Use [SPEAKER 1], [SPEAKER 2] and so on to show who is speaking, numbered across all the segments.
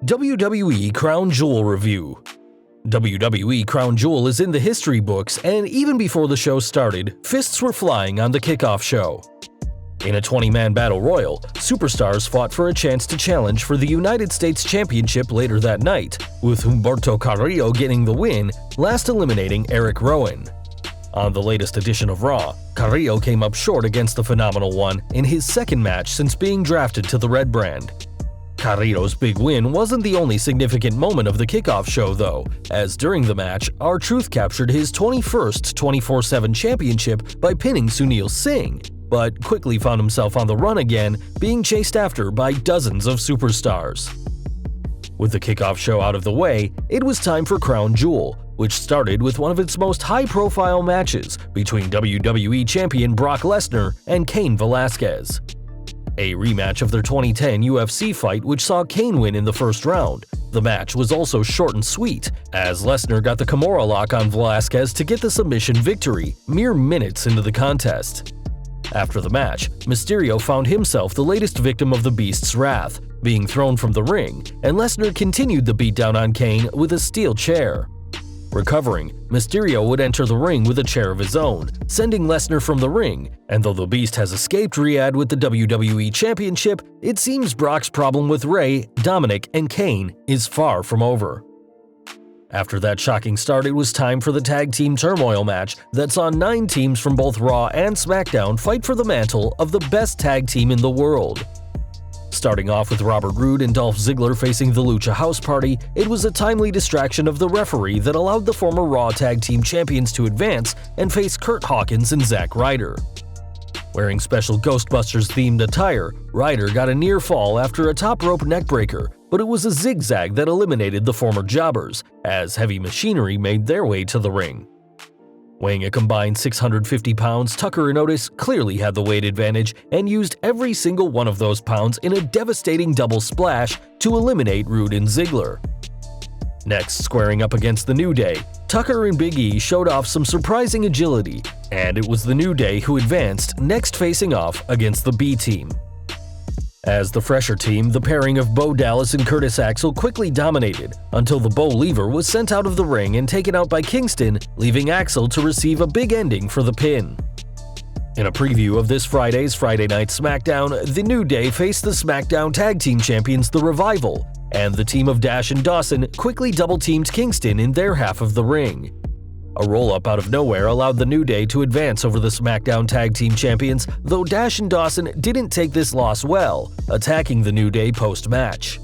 [SPEAKER 1] WWE Crown Jewel Review. WWE Crown Jewel is in the history books, and even before the show started, fists were flying on the kickoff show. In a 20-man battle royal, superstars fought for a chance to challenge for the United States Championship later that night, with Humberto Carrillo getting the win, last eliminating Eric Rowan. On the latest edition of Raw, Carrillo came up short against the Phenomenal One in his second match since being drafted to the Red Brand. Carrillo's big win wasn't the only significant moment of the kickoff show though, as during the match, R-Truth captured his 21st 24/7 championship by pinning Sunil Singh, but quickly found himself on the run again, being chased after by dozens of superstars. With the kickoff show out of the way, it was time for Crown Jewel, which started with one of its most high-profile matches between WWE Champion Brock Lesnar and Cain Velasquez. A rematch of their 2010 UFC fight which saw Cain win in the first round. The match was also short and sweet, as Lesnar got the Kimura lock on Velasquez to get the submission victory, mere minutes into the contest. After the match, Mysterio found himself the latest victim of the Beast's wrath, being thrown from the ring, and Lesnar continued the beatdown on Cain with a steel chair. Recovering, Mysterio would enter the ring with a chair of his own, sending Lesnar from the ring, and though the Beast has escaped Riyadh with the WWE Championship, it seems Brock's problem with Rey, Dominic, and Cain is far from over. After that shocking start, it was time for the Tag Team Turmoil match that saw 9 teams from both Raw and SmackDown fight for the mantle of the best tag team in the world. Starting off with Robert Roode and Dolph Ziggler facing the Lucha House Party, it was a timely distraction of the referee that allowed the former Raw Tag Team Champions to advance and face Kurt Hawkins and Zack Ryder. Wearing special Ghostbusters-themed attire, Ryder got a near fall after a top rope neckbreaker, but it was a zigzag that eliminated the former jobbers, as Heavy Machinery made their way to the ring. Weighing a combined 650 pounds, Tucker and Otis clearly had the weight advantage and used every single one of those pounds in a devastating double splash to eliminate Roode and Ziggler. Next, squaring up against the New Day, Tucker and Big E showed off some surprising agility, and it was the New Day who advanced, next facing off against the B-Team. As the fresher team, the pairing of Bo Dallas and Curtis Axel quickly dominated, until the Bo Lever was sent out of the ring and taken out by Kingston, leaving Axel to receive a big ending for the pin. In a preview of this Friday's Friday Night SmackDown, the New Day faced the SmackDown Tag Team Champions The Revival, and the team of Dash and Dawson quickly double-teamed Kingston in their half of the ring. A roll-up out of nowhere allowed the New Day to advance over the SmackDown Tag Team Champions, though Dash and Dawson didn't take this loss well, attacking the New Day post-match.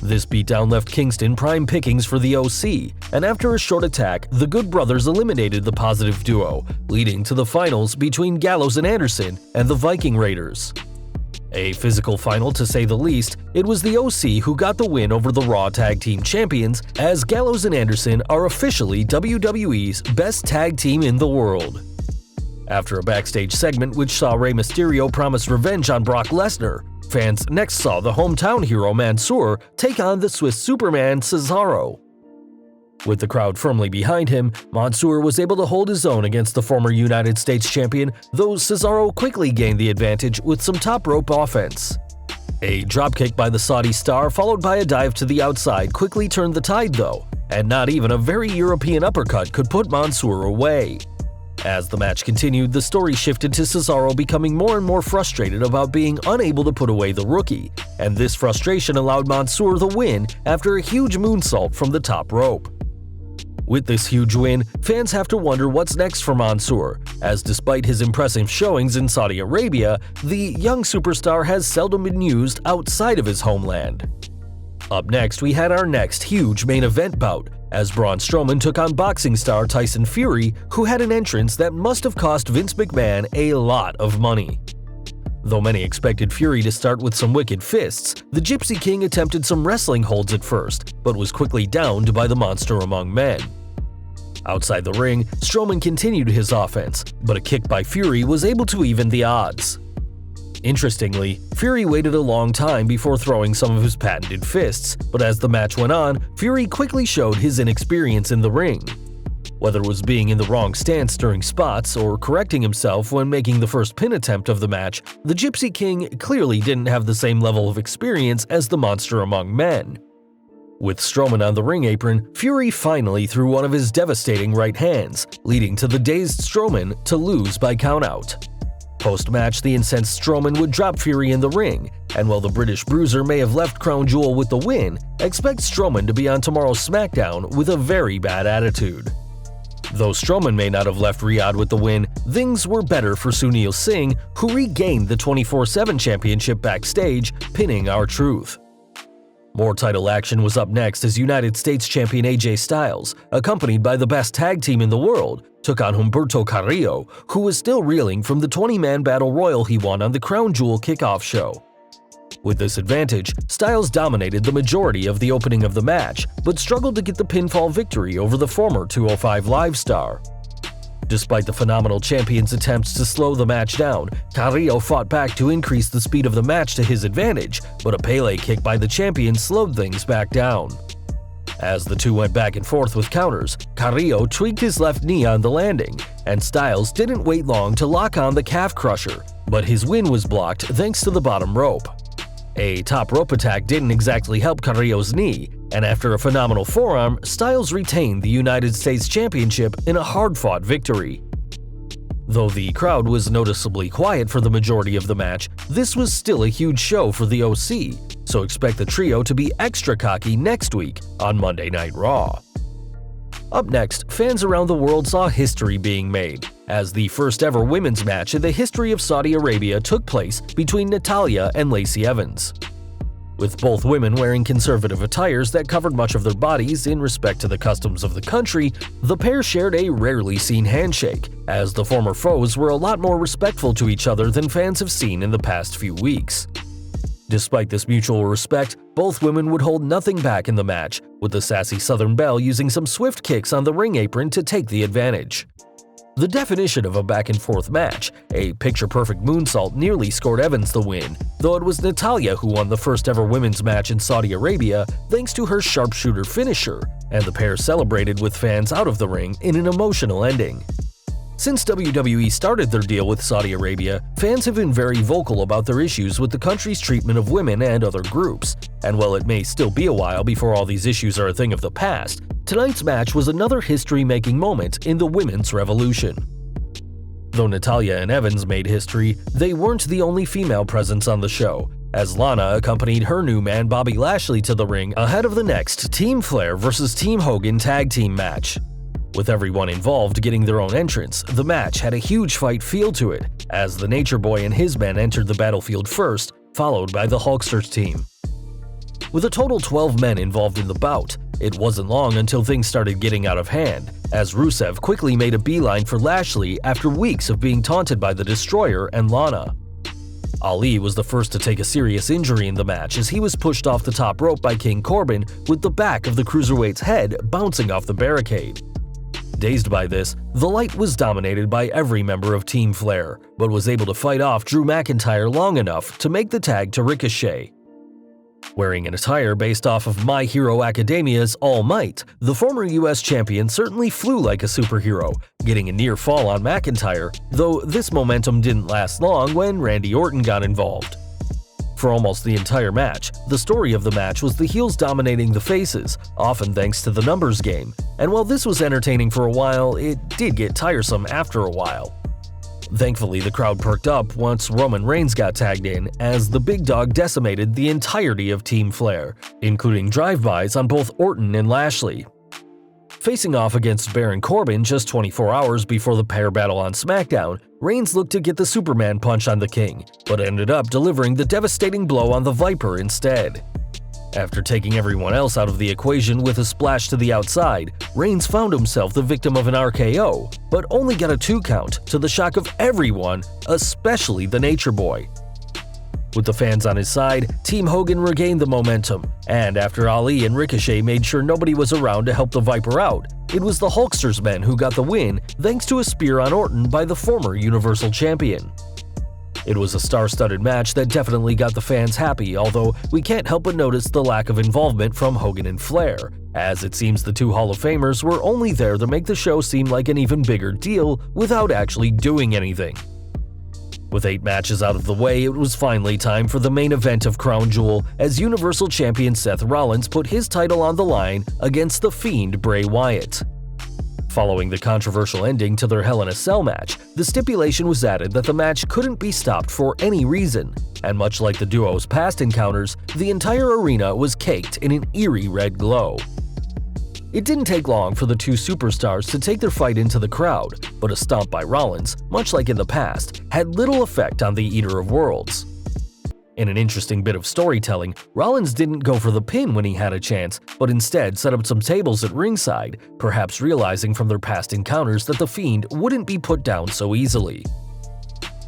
[SPEAKER 1] This beatdown left Kingston prime pickings for the OC, and after a short attack, the Good Brothers eliminated the Positive Duo, leading to the finals between Gallows and Anderson and the Viking Raiders. A physical final to say the least, it was the OC who got the win over the Raw Tag Team Champions, as Gallows and Anderson are officially WWE's best tag team in the world. After a backstage segment which saw Rey Mysterio promise revenge on Brock Lesnar, fans next saw the hometown hero Mansoor take on the Swiss Superman Cesaro. With the crowd firmly behind him, Mansoor was able to hold his own against the former United States champion, though Cesaro quickly gained the advantage with some top rope offense. A dropkick by the Saudi star followed by a dive to the outside quickly turned the tide though, and not even a very European uppercut could put Mansoor away. As the match continued, the story shifted to Cesaro becoming more and more frustrated about being unable to put away the rookie, and this frustration allowed Mansoor the win after a huge moonsault from the top rope. With this huge win, fans have to wonder what's next for Mansoor, as despite his impressive showings in Saudi Arabia, the young superstar has seldom been used outside of his homeland. Up next, we had our next huge main event bout, as Braun Strowman took on boxing star Tyson Fury, who had an entrance that must have cost Vince McMahon a lot of money. Though many expected Fury to start with some wicked fists, the Gypsy King attempted some wrestling holds at first, but was quickly downed by the Monster Among Men. Outside the ring, Strowman continued his offense, but a kick by Fury was able to even the odds. Interestingly, Fury waited a long time before throwing some of his patented fists, but as the match went on, Fury quickly showed his inexperience in the ring. Whether it was being in the wrong stance during spots or correcting himself when making the first pin attempt of the match, the Gypsy King clearly didn't have the same level of experience as the Monster Among Men. With Strowman on the ring apron, Fury finally threw one of his devastating right hands, leading to the dazed Strowman to lose by countout. Post-match, the incensed Strowman would drop Fury in the ring, and while the British Bruiser may have left Crown Jewel with the win, expect Strowman to be on tomorrow's SmackDown with a very bad attitude. Though Strowman may not have left Riyadh with the win, things were better for Sunil Singh, who regained the 24/7 championship backstage, pinning R-Truth. More title action was up next as United States champion AJ Styles, accompanied by the best tag team in the world, took on Humberto Carrillo, who was still reeling from the 20-man battle royal he won on the Crown Jewel kickoff show. With this advantage, Styles dominated the majority of the opening of the match, but struggled to get the pinfall victory over the former 205 Live star. Despite the phenomenal champion's attempts to slow the match down, Carrillo fought back to increase the speed of the match to his advantage, but a Pele kick by the champion slowed things back down. As the two went back and forth with counters, Carrillo tweaked his left knee on the landing, and Styles didn't wait long to lock on the calf crusher, but his win was blocked thanks to the bottom rope. A top rope attack didn't exactly help Carrillo's knee, and after a phenomenal forearm, Styles retained the United States Championship in a hard-fought victory. Though the crowd was noticeably quiet for the majority of the match, this was still a huge show for the OC, so expect the trio to be extra cocky next week on Monday Night Raw. Up next, fans around the world saw history being made, as the first ever women's match in the history of Saudi Arabia took place between Natalya and Lacey Evans. With both women wearing conservative attires that covered much of their bodies in respect to the customs of the country, the pair shared a rarely seen handshake, as the former foes were a lot more respectful to each other than fans have seen in the past few weeks. Despite this mutual respect, both women would hold nothing back in the match, with the sassy Southern Belle using some swift kicks on the ring apron to take the advantage. The definition of a back-and-forth match, a picture-perfect moonsault nearly scored Evans the win, though it was Natalya who won the first-ever women's match in Saudi Arabia thanks to her sharpshooter finisher, and the pair celebrated with fans out of the ring in an emotional ending. Since WWE started their deal with Saudi Arabia, fans have been very vocal about their issues with the country's treatment of women and other groups, and while it may still be a while before all these issues are a thing of the past, tonight's match was another history-making moment in the women's revolution. Though Natalya and Evans made history, they weren't the only female presence on the show, as Lana accompanied her new man Bobby Lashley to the ring ahead of the next Team Flair vs. Team Hogan tag team match. With everyone involved getting their own entrance, the match had a huge fight feel to it, as the Nature Boy and his men entered the battlefield first, followed by the Hulksters team. With a total 12 men involved in the bout, it wasn't long until things started getting out of hand, as Rusev quickly made a beeline for Lashley after weeks of being taunted by the Destroyer and Lana. Ali was the first to take a serious injury in the match as he was pushed off the top rope by King Corbin with the back of the Cruiserweight's head bouncing off the barricade. Dazed by this, the Light was dominated by every member of Team Flair, but was able to fight off Drew McIntyre long enough to make the tag to Ricochet. Wearing an attire based off of My Hero Academia's All Might, the former US champion certainly flew like a superhero, getting a near fall on McIntyre, though this momentum didn't last long when Randy Orton got involved. For almost the entire match, the story of the match was the heels dominating the faces, often thanks to the numbers game, and while this was entertaining for a while, it did get tiresome after a while. Thankfully, the crowd perked up once Roman Reigns got tagged in, as the big dog decimated the entirety of Team Flair, including drive-bys on both Orton and Lashley. Facing off against Baron Corbin just 24 hours before the pair battle on SmackDown, Reigns looked to get the Superman punch on the King, but ended up delivering the devastating blow on the Viper instead. After taking everyone else out of the equation with a splash to the outside, Reigns found himself the victim of an RKO, but only got a 2 count to the shock of everyone, especially the Nature Boy. With the fans on his side, Team Hogan regained the momentum, and after Ali and Ricochet made sure nobody was around to help the Viper out, it was the Hulksters men who got the win thanks to a spear on Orton by the former Universal Champion. It was a star-studded match that definitely got the fans happy, although we can't help but notice the lack of involvement from Hogan and Flair, as it seems the two Hall of Famers were only there to make the show seem like an even bigger deal without actually doing anything. With 8 matches out of the way, it was finally time for the main event of Crown Jewel as Universal Champion Seth Rollins put his title on the line against The Fiend Bray Wyatt. Following the controversial ending to their Hell in a Cell match, the stipulation was added that the match couldn't be stopped for any reason, and much like the duo's past encounters, the entire arena was caked in an eerie red glow. It didn't take long for the two superstars to take their fight into the crowd, but a stomp by Rollins, much like in the past, had little effect on the Eater of Worlds. In an interesting bit of storytelling, Rollins didn't go for the pin when he had a chance, but instead set up some tables at ringside, perhaps realizing from their past encounters that The Fiend wouldn't be put down so easily.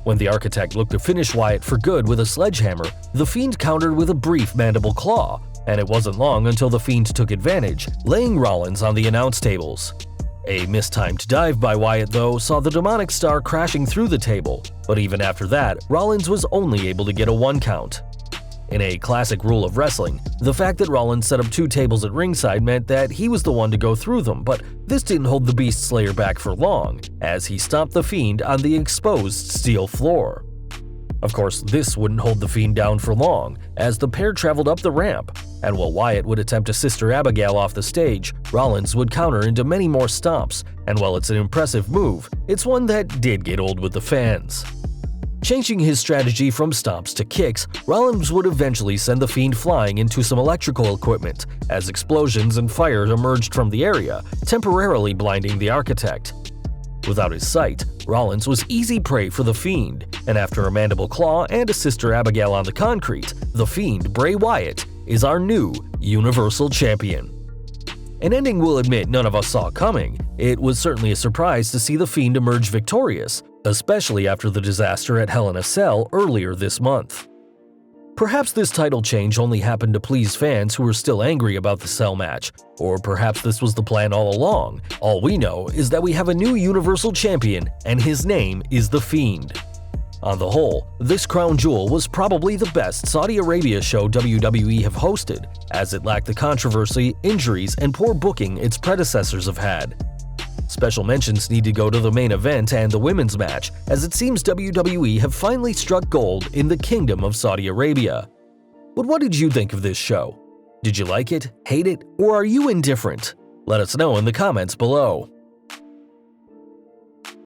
[SPEAKER 1] When the Architect looked to finish Wyatt for good with a sledgehammer, The Fiend countered with a brief mandible claw, and it wasn't long until The Fiend took advantage, laying Rollins on the announce tables. A mistimed dive by Wyatt, though, saw the demonic star crashing through the table, but even after that, Rollins was only able to get a 1 count. In a classic rule of wrestling, the fact that Rollins set up 2 tables at ringside meant that he was the one to go through them, but this didn't hold the Beast Slayer back for long, as he stomped The Fiend on the exposed steel floor. Of course, this wouldn't hold The Fiend down for long, as the pair traveled up the ramp, and while Wyatt would attempt to Sister Abigail off the stage, Rollins would counter into many more stomps, and while it's an impressive move, it's one that did get old with the fans. Changing his strategy from stomps to kicks, Rollins would eventually send The Fiend flying into some electrical equipment, as explosions and fire emerged from the area, temporarily blinding the Architect. Without his sight, Rollins was easy prey for The Fiend, and after a mandible claw and a Sister Abigail on the concrete, The Fiend Bray Wyatt is our new Universal Champion. An ending we'll admit none of us saw coming. It was certainly a surprise to see The Fiend emerge victorious, especially after the disaster at Hell in a Cell earlier this month. Perhaps this title change only happened to please fans who were still angry about the Cell match, or perhaps this was the plan all along. All we know is that we have a new Universal Champion, and his name is The Fiend. On the whole, this Crown Jewel was probably the best Saudi Arabia show WWE have hosted, as it lacked the controversy, injuries, and poor booking its predecessors have had. Special mentions need to go to the main event and the women's match, as it seems WWE have finally struck gold in the Kingdom of Saudi Arabia. But what did you think of this show? Did you like it, hate it, or are you indifferent? Let us know in the comments below.